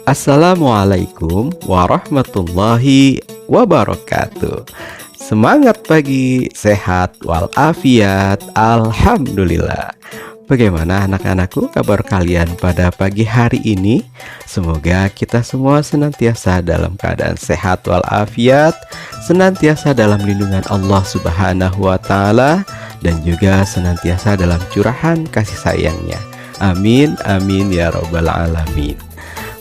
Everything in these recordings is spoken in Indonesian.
Assalamualaikum warahmatullahi wabarakatuh. Semangat pagi, sehat walafiat, alhamdulillah. Bagaimana anak-anakku kabar kalian pada pagi hari ini? Semoga kita semua senantiasa dalam keadaan sehat walafiat, senantiasa dalam lindungan Allah Subhanahu wa taala, dan juga senantiasa dalam curahan kasih sayangnya. Amin amin ya rabbal alamin.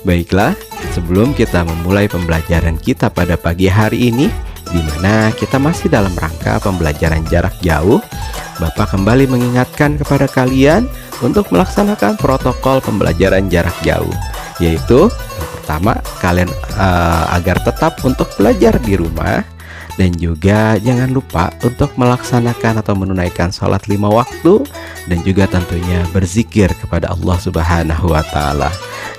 Baiklah, sebelum kita memulai pembelajaran kita pada pagi hari ini, di mana kita masih dalam rangka pembelajaran jarak jauh, Bapak kembali mengingatkan kepada kalian untuk melaksanakan protokol pembelajaran jarak jauh, yaitu yang pertama, kalian agar tetap untuk belajar di rumah, dan juga jangan lupa untuk melaksanakan atau menunaikan sholat 5 waktu, dan juga tentunya berzikir kepada Allah Subhanahu wa taala.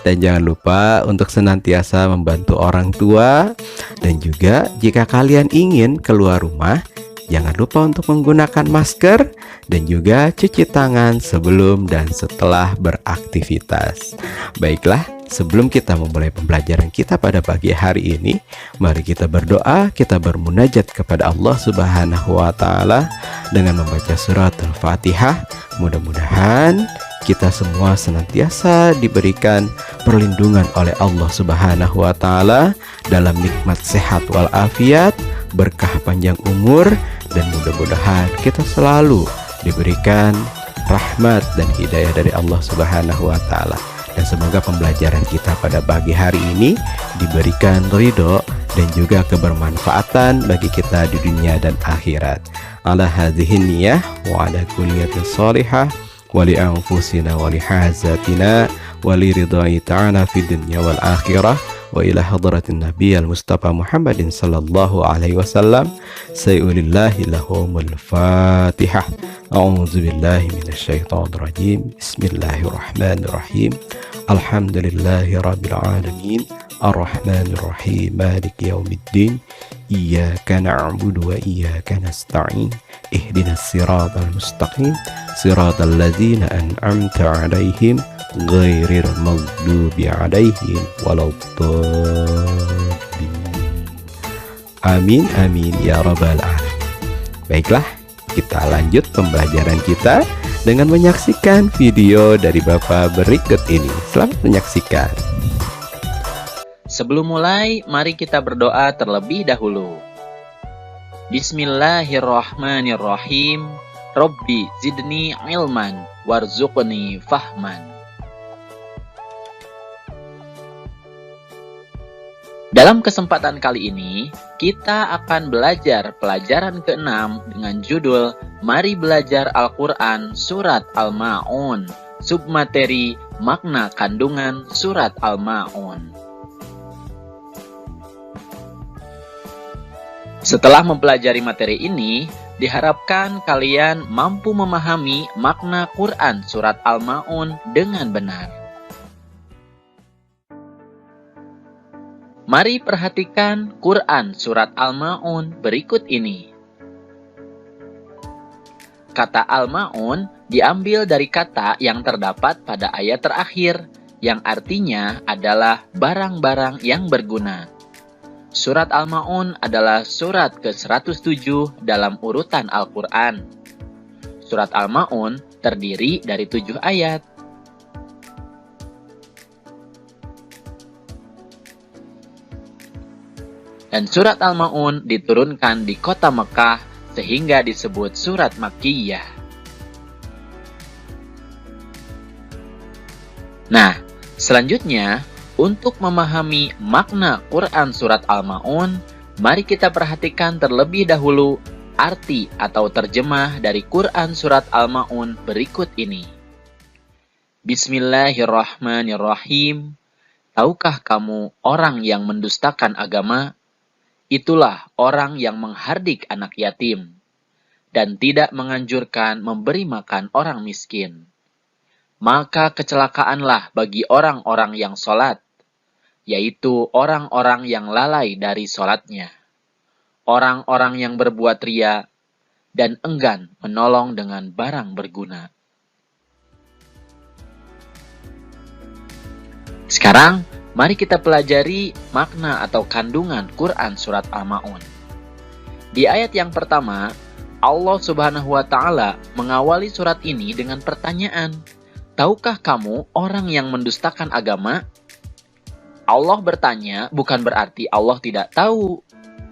Dan jangan lupa untuk senantiasa membantu orang tua, dan juga jika kalian ingin keluar rumah, jangan lupa untuk menggunakan masker dan juga cuci tangan sebelum dan setelah beraktivitas. Baiklah, sebelum kita memulai pembelajaran kita pada pagi hari ini, mari kita berdoa, kita bermunajat kepada Allah Subhanahu wa taala dengan membaca surat Al-Fatihah. Mudah-mudahan kita semua senantiasa diberikan perlindungan oleh Allah Subhanahu wa taala dalam nikmat sehat walafiat, berkah panjang umur, dan mudah-mudahan kita selalu diberikan rahmat dan hidayah dari Allah Subhanahu wa taala. Dan semoga pembelajaran kita pada pagi hari ini diberikan ridho dan juga kebermanfaatan bagi kita di dunia dan akhirat. Ala hadhihi niyah wa ala kulliyatin shalihah wa li anfusina wa li hazatina wa li ridai ta'ala fid dunya wal akhirah wa ila hadratin nabiy al-mustafa Muhammadin sallallahu alaihi wasallam. Sayulillahi lahumul fatihah. A'udzu billahi minasyaitonir rajim. Bismillahirrahmanirrahim. Alhamdulillahi rabbil alamin. Arrahmanir rahim. Maliki yaumiddin. Iyyaka na'budu wa iyyaka nasta'in. Ihdinas siratal mustaqim. Siratal ladzina an'amta 'alaihim ghairil maghdubi 'alaihim waladdallin. Amin amin ya rabbal alamin. Baiklah, kita lanjut pembelajaran kita dengan menyaksikan video dari Bapak berikut ini. Selamat menyaksikan. Sebelum mulai, mari kita berdoa terlebih dahulu. Bismillahirrahmanirrahim. Rabbi zidni ilman warzuqni fahman. Dalam kesempatan kali ini, kita akan belajar pelajaran ke-6 dengan judul Mari Belajar Al-Quran Surat Al-Ma'un, submateri makna kandungan Surat Al-Ma'un. Setelah mempelajari materi ini, diharapkan kalian mampu memahami makna Quran Surat Al-Ma'un dengan benar. Mari perhatikan Quran Surat Al-Ma'un berikut ini. Kata Al-Ma'un diambil dari kata yang terdapat pada ayat terakhir, yang artinya adalah barang-barang yang berguna. Surat Al-Ma'un adalah surat ke-107 dalam urutan Al-Quran. Surat Al-Ma'un terdiri dari 7 ayat. Dan surat Al-Ma'un diturunkan di kota Mekah sehingga disebut surat Makkiyah. Nah, selanjutnya, untuk memahami makna Quran Surat Al-Ma'un, mari kita perhatikan terlebih dahulu arti atau terjemah dari Quran Surat Al-Ma'un berikut ini. Bismillahirrahmanirrahim. Tahukah kamu orang yang mendustakan agama? Itulah orang yang menghardik anak yatim dan tidak menganjurkan memberi makan orang miskin. Maka kecelakaanlah bagi orang-orang yang sholat, yaitu orang-orang yang lalai dari sholatnya, orang-orang yang berbuat ria, dan enggan menolong dengan barang berguna. Sekarang, Mari kita pelajari makna atau kandungan Quran Surat Al-Ma'un. Di ayat yang pertama, Allah Subhanahu wa Ta'ala mengawali surat ini dengan pertanyaan, "Tahukah kamu orang yang mendustakan agama?" Allah bertanya bukan berarti Allah tidak tahu.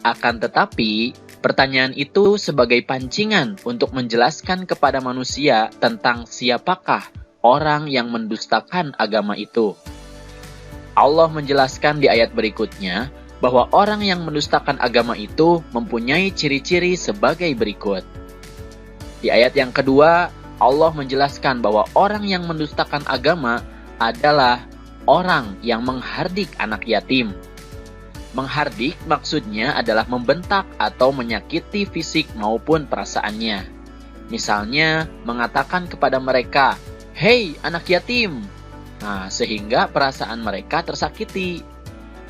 Akan tetapi, pertanyaan itu sebagai pancingan untuk menjelaskan kepada manusia tentang siapakah orang yang mendustakan agama itu. Allah menjelaskan di ayat berikutnya bahwa orang yang mendustakan agama itu mempunyai ciri-ciri sebagai berikut. Di ayat yang kedua, Allah menjelaskan bahwa orang yang mendustakan agama adalah orang yang menghardik anak yatim. Menghardik maksudnya adalah membentak atau menyakiti fisik maupun perasaannya. Misalnya, mengatakan kepada mereka, "Hei anak yatim!" Nah, sehingga perasaan mereka tersakiti.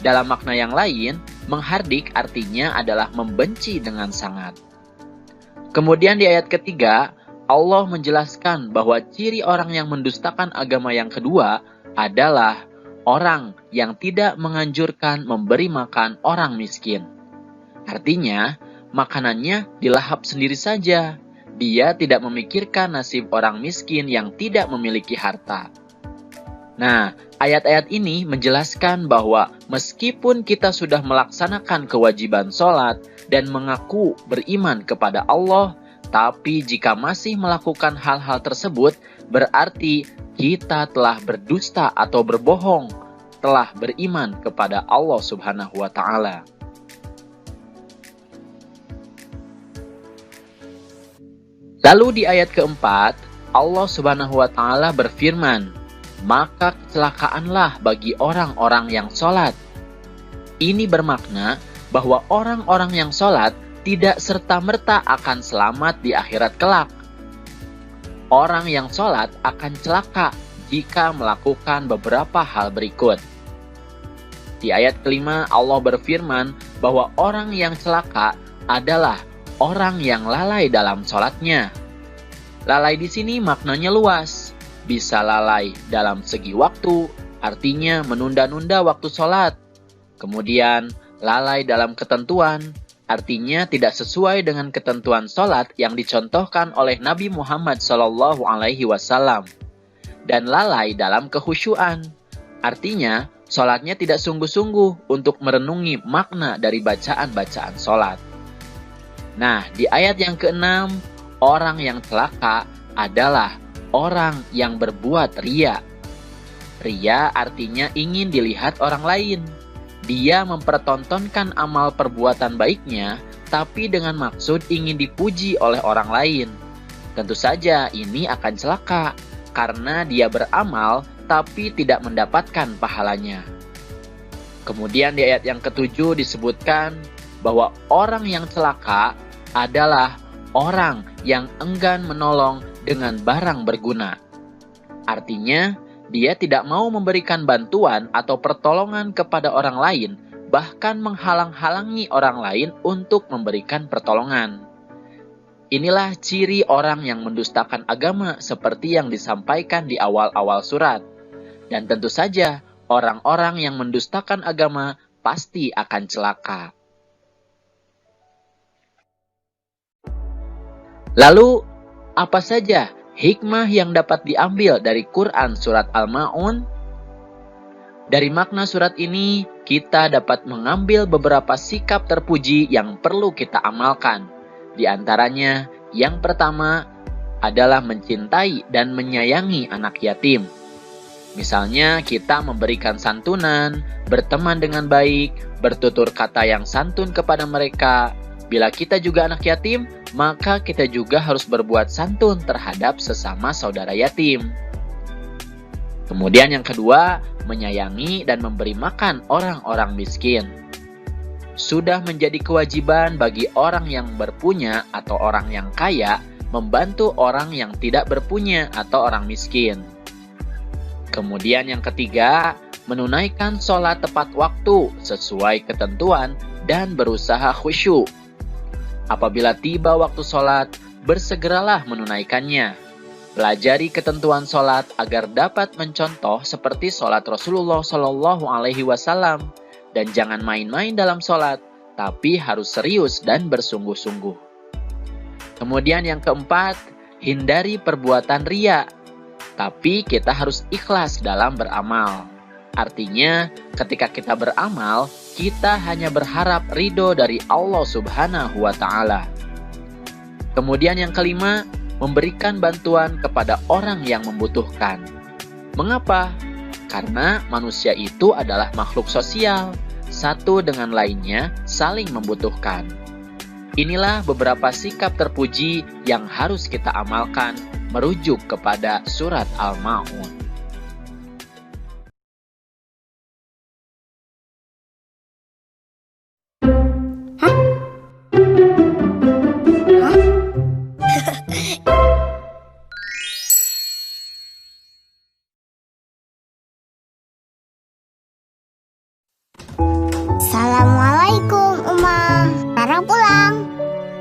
Dalam makna yang lain, menghardik artinya adalah membenci dengan sangat. Kemudian di ayat ketiga, Allah menjelaskan bahwa ciri orang yang mendustakan agama yang kedua adalah orang yang tidak menganjurkan memberi makan orang miskin. Artinya, makanannya dilahap sendiri saja. Dia tidak memikirkan nasib orang miskin yang tidak memiliki harta. Nah, ayat-ayat ini menjelaskan bahwa meskipun kita sudah melaksanakan kewajiban sholat dan mengaku beriman kepada Allah, tapi jika masih melakukan hal-hal tersebut, berarti kita telah berdusta atau berbohong, telah beriman kepada Allah Subhanahu wa Ta'ala. Lalu di ayat keempat, Allah Subhanahu wa Ta'ala berfirman, "Maka kecelakaanlah bagi orang-orang yang sholat." Ini bermakna bahwa orang-orang yang sholat tidak serta-merta akan selamat di akhirat kelak. Orang yang sholat akan celaka jika melakukan beberapa hal berikut. Di ayat kelima, Allah berfirman bahwa orang yang celaka adalah orang yang lalai dalam sholatnya. Lalai di sini maknanya luas. Bisa lalai dalam segi waktu, artinya menunda-nunda waktu sholat. Kemudian, lalai dalam ketentuan, artinya tidak sesuai dengan ketentuan sholat yang dicontohkan oleh Nabi Muhammad SAW. Dan lalai dalam kekhusyuan, artinya sholatnya tidak sungguh-sungguh untuk merenungi makna dari bacaan-bacaan sholat. Nah, di ayat yang keenam, orang yang celaka adalah orang yang berbuat riya. Riya artinya ingin dilihat orang lain. Dia mempertontonkan amal perbuatan baiknya, tapi dengan maksud ingin dipuji oleh orang lain. Tentu saja ini akan celaka, karena dia beramal tapi tidak mendapatkan pahalanya. Kemudian di ayat yang ketujuh disebutkan bahwa orang yang celaka adalah orang yang enggan menolong dengan barang berguna. Artinya, dia tidak mau memberikan bantuan atau pertolongan kepada orang lain, bahkan menghalang-halangi orang lain untuk memberikan pertolongan. Inilah ciri orang yang mendustakan agama seperti yang disampaikan di awal-awal surat. Dan tentu saja, orang-orang yang mendustakan agama pasti akan celaka. Lalu, apa saja hikmah yang dapat diambil dari Quran Surat Al-Ma'un? Dari makna surat ini, kita dapat mengambil beberapa sikap terpuji yang perlu kita amalkan. Di antaranya, yang pertama adalah mencintai dan menyayangi anak yatim. Misalnya, kita memberikan santunan, berteman dengan baik, bertutur kata yang santun kepada mereka. Bila kita juga anak yatim, maka kita juga harus berbuat santun terhadap sesama saudara yatim. Kemudian yang kedua, menyayangi dan memberi makan orang-orang miskin. Sudah menjadi kewajiban bagi orang yang berpunya atau orang yang kaya membantu orang yang tidak berpunya atau orang miskin. Kemudian yang ketiga, menunaikan sholat tepat waktu sesuai ketentuan dan berusaha khusyuk. Apabila tiba waktu sholat, bersegeralah menunaikannya. Pelajari ketentuan sholat agar dapat mencontoh seperti sholat Rasulullah Shallallahu Alaihi Wasallam, dan jangan main-main dalam sholat, tapi harus serius dan bersungguh-sungguh. Kemudian yang keempat, hindari perbuatan riya, tapi kita harus ikhlas dalam beramal. Artinya, ketika kita beramal, kita hanya berharap ridho dari Allah Subhanahu wa Ta'ala. Kemudian yang kelima, memberikan bantuan kepada orang yang membutuhkan. Mengapa? Karena manusia itu adalah makhluk sosial, satu dengan lainnya saling membutuhkan. Inilah beberapa sikap terpuji yang harus kita amalkan merujuk kepada surat Al-Ma'un. Assalamualaikum, Uma. Rara pulang.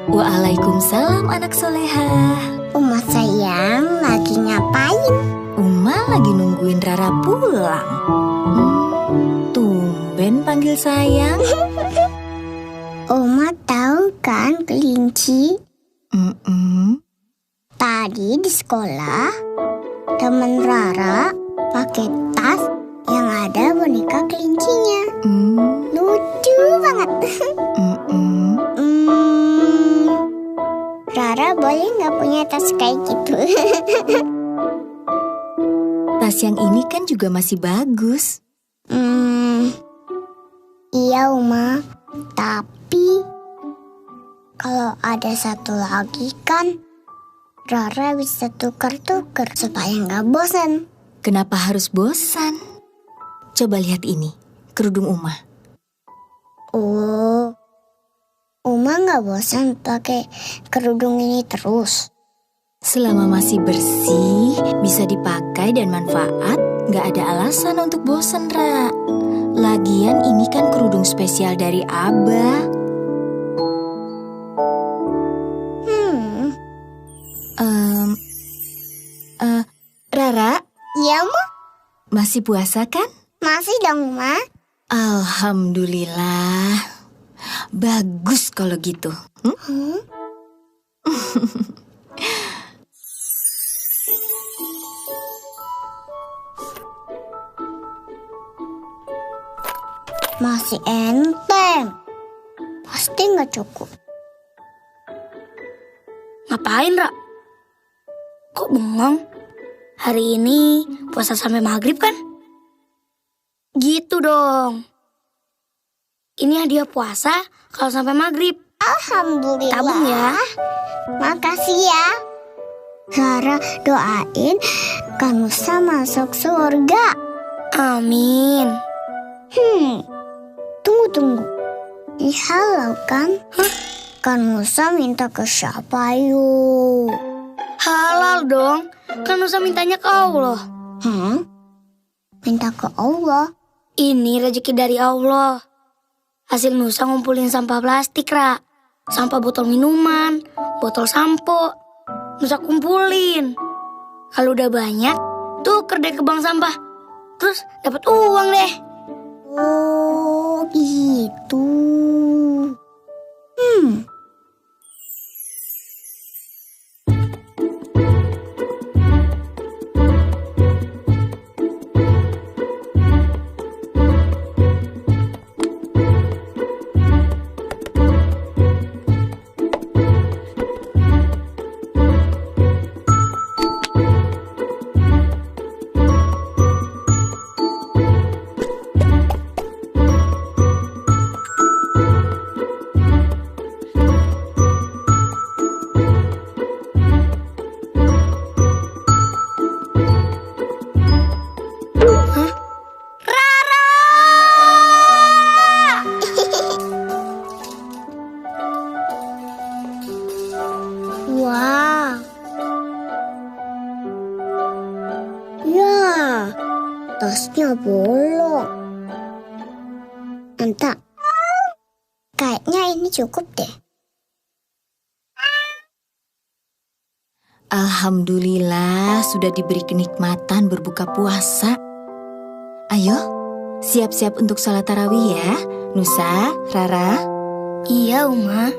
Waalaikumsalam anak soleha. Uma sayang, lagi ngapain? Uma lagi nungguin Rara pulang. Tumben panggil sayang. Uma tahu kan kelinci? Tadi di sekolah, teman Rara pakai tas yang ada boneka kelincinya. Lucu banget. Rara boleh nggak punya tas kayak gitu? Tas yang ini kan juga masih bagus. Iya Uma, tapi kalau ada satu lagi kan Rara bisa tukar-tukar supaya nggak bosan. Kenapa harus bosan? Coba lihat ini, kerudung Uma. Oh, Uma nggak bosan pakai kerudung ini terus? Selama masih bersih, bisa dipakai dan manfaat, nggak ada alasan untuk bosan, Ra. Lagian ini kan kerudung spesial dari Abah. Rara, Iya Ma, masih puasa kan? masih dong Ma. Alhamdulillah. Bagus kalau gitu. Masih enteng. Pasti nggak cukup. Ngapain, Ra? Kok bengong? Hari ini puasa sampai maghrib kan? Gitu dong. Ini hadiah puasa kalau sampai maghrib. Alhamdulillah. Tabung ya. Makasih ya. Rara doain Kak Musa masuk surga. Amin. Tunggu. Halau kan? Kan Musa minta ke siapa yuk? Halal dong. Kan Nusa mintanya ke Allah. Minta ke Allah? Ini rezeki dari Allah. Hasil Nusa ngumpulin sampah plastik, Ra. Sampah botol minuman, botol sampo. Nusa kumpulin. Kalau udah banyak, tuker deh ke bank sampah. Terus dapat uang deh. Oh, gitu. Wah. Ya, tasnya bolong. Entah. Kayaknya ini cukup deh. Alhamdulillah sudah diberi kenikmatan berbuka puasa. Ayo, siap-siap untuk sholat tarawih ya, Nusa, Rara. Iya, Uma.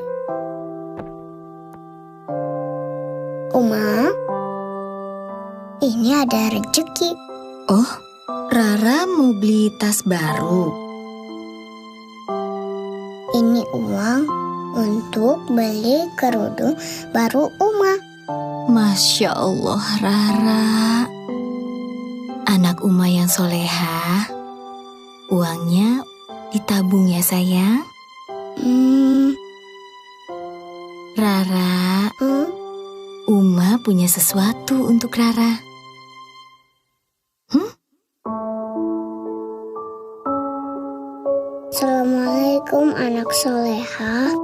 Uma, ini ada rezeki. Oh, Rara mau beli tas baru. Ini uang untuk beli kerudung baru Uma. Masya Allah, Rara. Anak Uma yang soleha. Uangnya ditabung ya, sayang. Rara, Uma punya sesuatu untuk Rara. Assalamualaikum anak soleha.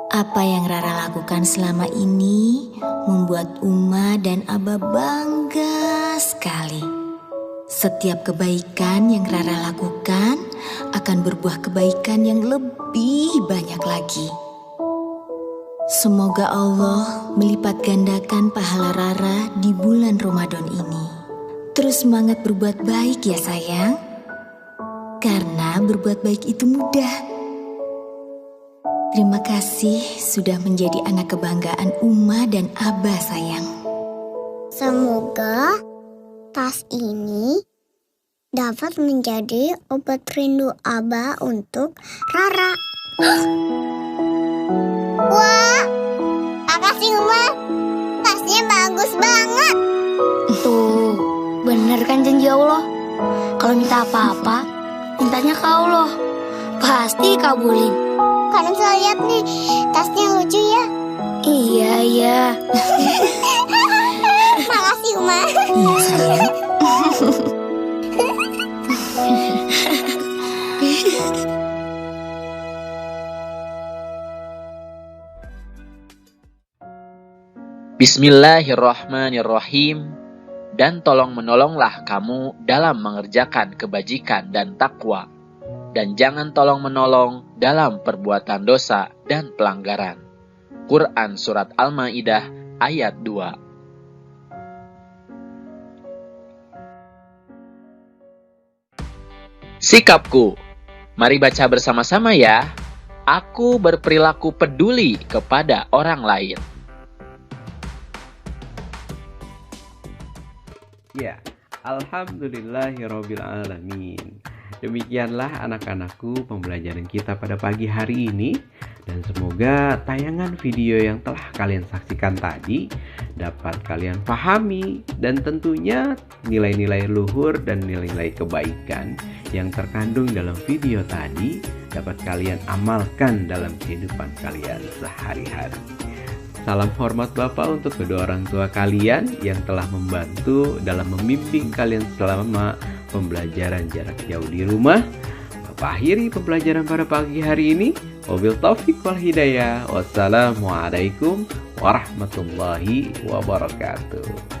Apa yang Rara lakukan selama ini membuat Uma dan Aba bangga sekali. Setiap kebaikan yang Rara lakukan akan berbuah kebaikan yang lebih banyak lagi. Semoga Allah melipat gandakan pahala Rara di bulan Ramadan ini. Terus semangat berbuat baik ya sayang. Karena berbuat baik itu mudah. Terima kasih sudah menjadi anak kebanggaan Uma dan Aba sayang. Semoga tas ini dapat menjadi obat rindu Aba untuk Rara. Wah, makasih Uma. Tasnya bagus banget. Tuh, bener kan janji Allah? Kalau minta apa-apa, mintanya ke Allah. Pasti kabulin. Kalian bisa lihat nih, tasnya lucu ya. Iya. Makasih Uma. Iya sayang. Bismillahirrahmanirrahim. Dan tolong menolonglah kamu dalam mengerjakan kebajikan dan takwa. Dan jangan tolong menolong dalam perbuatan dosa dan pelanggaran. Quran Surat Al-Ma'idah ayat 2. Sikapku. Mari baca bersama-sama ya. Aku berperilaku peduli kepada orang lain. Ya, alhamdulillahirabbil alamin. Demikianlah anak-anakku pembelajaran kita pada pagi hari ini. Dan semoga tayangan video yang telah kalian saksikan tadi dapat kalian pahami. Dan tentunya nilai-nilai luhur dan nilai-nilai kebaikan yang terkandung dalam video tadi dapat kalian amalkan dalam kehidupan kalian sehari-hari. Salam hormat Bapak untuk kedua orang tua kalian yang telah membantu dalam membimbing kalian selama pembelajaran jarak jauh di rumah. Bapak akhiri pembelajaran pada pagi hari ini. Wabil taufik wal hidayah. Wassalamualaikum warahmatullahi wabarakatuh.